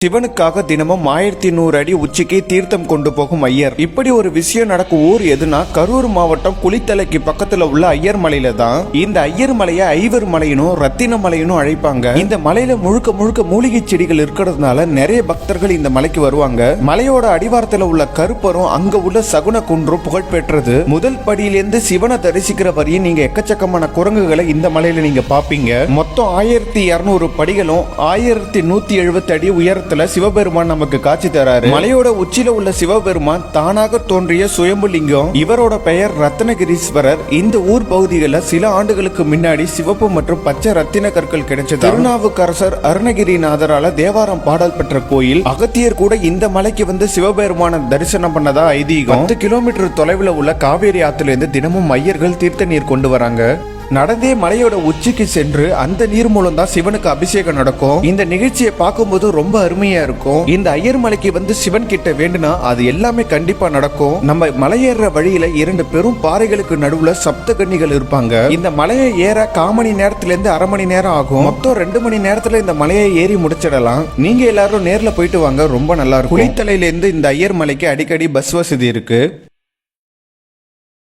சிவனுக்காக தினமும் 1100 அடி உச்சிக்கு தீர்த்தம் கொண்டு போகும் ஐயர். இப்படி ஒரு விஷயம் நடக்கும் ஊர் எதுனா கரூர் மாவட்டம் குளித்தலைக்கு பக்கத்துல உள்ள ஐயர் மலையில தான். இந்த ஐயர் மலையை ஐவர் மலையினும் ரத்தின மலையினும் அழைப்பாங்க. இந்த மலையில முழுக்க முழுக்க மூலிகை செடிகள் இருக்கிறதுனால நிறைய பக்தர்கள் இந்த மலைக்கு வருவாங்க. மலையோட அடிவாரத்துல உள்ள கருப்பரும் அங்க உள்ள சகுன குன்றும் புகழ் பெற்றது. முதல் படியிலிருந்து சிவனை தரிசிக்கிற வரையும் நீங்க எக்கச்சக்கமான குரங்குகளை இந்த மலையில நீங்க பாப்பீங்க. மொத்தம் 1200 படிகளும் 1170 அடி உயரத்தில் சிவபெருமான் நமக்கு காட்சி தராரு. மலையோட உச்சியில உள்ள சிவபெருமான் தானாக தோன்றிய சுயம்புலிங்கம். இவரோட பெயர் ரத்னகிரீஸ்வரர். இந்த ஊர் பகுதிகளில் சில ஆண்டுகளுக்கு முன்னாடி சிவப்பு மற்றும் பச்சை ரத்தின கற்கள் கிடைச்சது. திருநாவுக்கரசர் அருணகிரிநாதரால தேவாரம் பாடல் பெற்ற கோயில். அகத்தியர் கூட இந்த மலைக்கு வந்து சிவபெருமான தரிசனம் பண்ணதா ஐதீகம். 10 கிலோமீட்டர் தொலைவில் உள்ள காவேரி ஆத்துல இருந்து தினமும் ஐயர்கள் தீர்த்த நீர் கொண்டு வராங்க. நடந்தே மலையோட உச்சிக்கு சென்று அந்த நீர் மூலம் தான் சிவனுக்கு அபிஷேகம் நடக்கும். இந்த நிகழ்ச்சியை பார்க்கும்போது ரொம்ப அருமையா இருக்கும். இந்த ஐயர் மலைக்கு வந்து சிவன் கிட்ட வேண்டுனா அது எல்லாமே கண்டிப்பா நடக்கும். நம்ம மலையேற வழியில 2 பெரும் பாறைகளுக்கு நடுவுல சப்த கன்னிகள் இருப்பாங்க. இந்த மலையை ஏற 1/4 மணி நேரத்துல இருந்து அரை மணி நேரம் ஆகும். மொத்தம் 2 மணி நேரத்துல இந்த மலையை ஏறி முடிச்சிடலாம். நீங்க எல்லாரும் நேர்ல போயிட்டு வாங்க, ரொம்ப நல்லா இருக்கும். குளித்தலையில இருந்து இந்த ஐயர் மலைக்கு அடிக்கடி பஸ் வசதி இருக்கு.